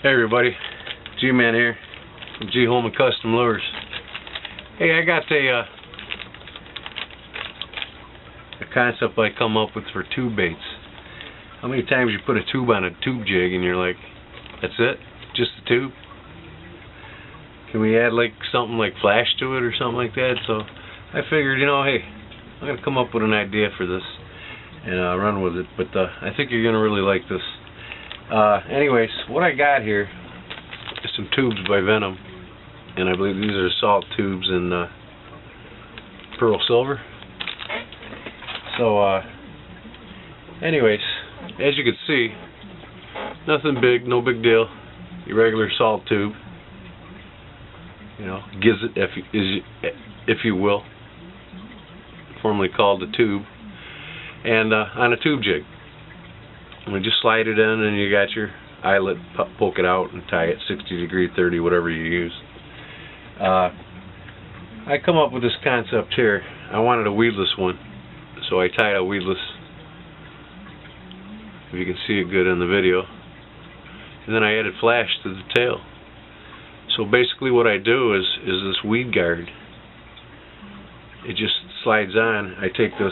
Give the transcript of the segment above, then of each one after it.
Hey everybody, G-Man here from G Home and Custom Lures. Hey, I got a concept I come up with for tube baits. How many times you put a tube on a tube jig and you're like, that's it? Just the tube? Can we add like something like flash to it or something like that? So I figured, hey, I'm going to come up with an idea for this and run with it. But I think you're going to really like this. Anyways, what I got here is some tubes by Venom, and I believe these are salt tubes in pearl silver. So anyways, as you can see, nothing big, no big deal. Your regular salt tube, gizzet, if you will, formerly called the tube, and on a tube jig. And we just slide it in, and you got your eyelet, poke it out, and tie it 60 degree, 30, whatever you use. I come up with this concept here. I wanted a weedless one, so I tied a weedless, if you can see it good in the video, and then I added flash to the tail. So basically what I do is this weed guard. It just slides on. I take this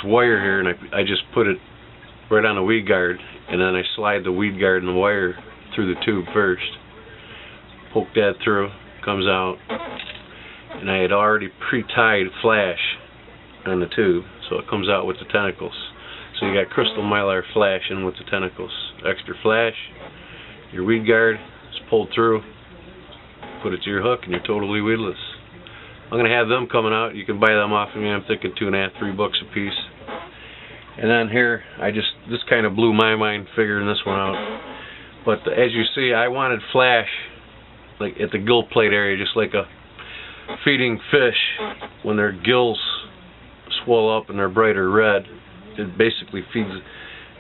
wire here, and I just put it right on the weed guard, and then I slide the weed guard and the wire through the tube first. Poke that through, comes out, and I had already pre-tied flash on the tube, so it comes out with the tentacles. So you got crystal mylar flash in with the tentacles. Extra flash, your weed guard is pulled through, put it to your hook, and you're totally weedless. I'm going to have them coming out. You can buy them off of me. I'm thinking $2.5, $3 a piece. And then here, this kind of blew my mind figuring this one out. But as you see, I wanted flash like at the gill plate area, just like a feeding fish when their gills swell up and they're brighter red. It basically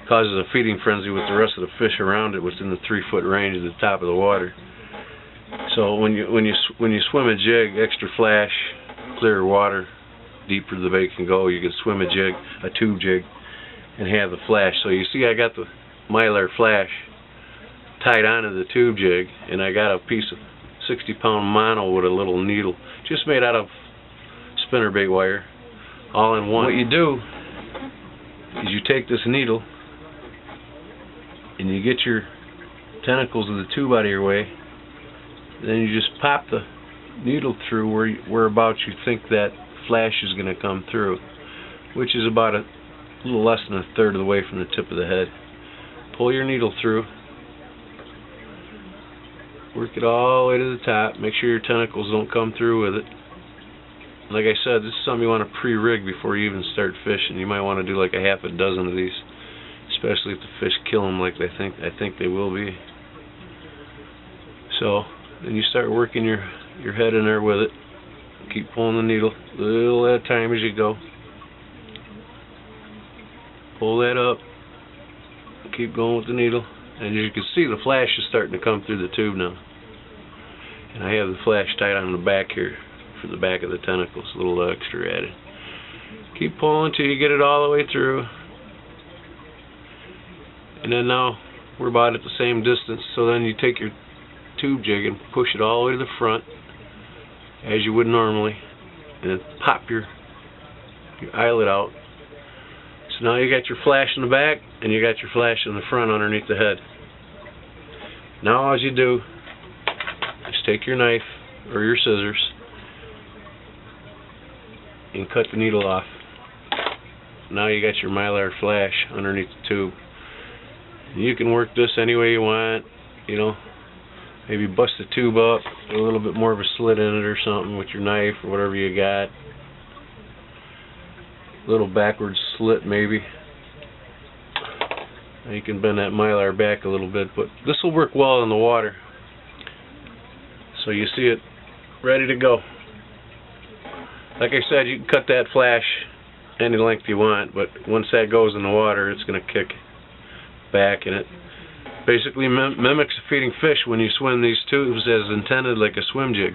causes a feeding frenzy with the rest of the fish around it within the 3-foot range at the top of the water. So when you swim a jig, extra flash, clear water, deeper the bait can go, you can swim a tube jig, and have the flash. So you see I got the mylar flash tied onto the tube jig, and I got a piece of 60-pound mono with a little needle, just made out of spinnerbait wire, all in one. What you do is you take this needle, and you get your tentacles of the tube out of your way. Then you just pop the needle through whereabouts you think that flash is going to come through, which is about a little less than a third of the way from the tip of the head. Pull your needle through, work it all the way to the top, make sure your tentacles don't come through with it. Like I said, this is something you want to pre-rig before you even start fishing. You might want to do like a half a dozen of these, especially if the fish kill them like I think they will be. So then you start working your head in there with it. Keep pulling the needle a little at a time as you go. Pull that up. Keep going with the needle. And as you can see, the flash is starting to come through the tube now. And I have the flash tied on the back here for the back of the tentacles, a little extra added. Keep pulling until you get it all the way through. And then now we're about at the same distance, so then you take your tube jig and push it all the way to the front as you would normally, and then pop your eyelet out. So now you got your flash in the back and you got your flash in the front underneath the head. Now all you do is take your knife or your scissors and cut the needle off. Now you got your mylar flash underneath the tube. You can work this any way you want, maybe bust the tube up, a little bit more of a slit in it or something with your knife or whatever you got. A little backwards slit maybe. Now you can bend that mylar back a little bit, but this will work well in the water. So you see it ready to go. Like I said, you can cut that flash any length you want, but once that goes in the water, it's going to kick back, and it basically mimics feeding fish when you swim these tubes as intended, like a swim jig.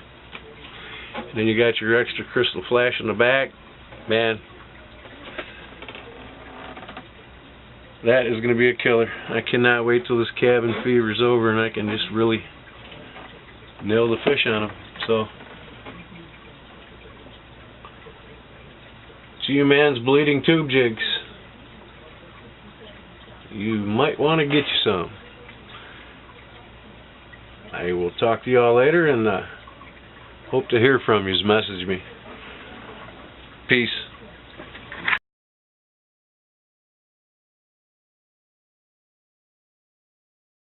And then you got your extra crystal flash in the back. Man, That is going to be a killer. I cannot wait till this cabin fever is over and I can just really nail the fish on them. So, G-Man's bleeding tube jigs. You might want to get you some. I will talk to you all later, and hope to hear from you. Message me. Peace.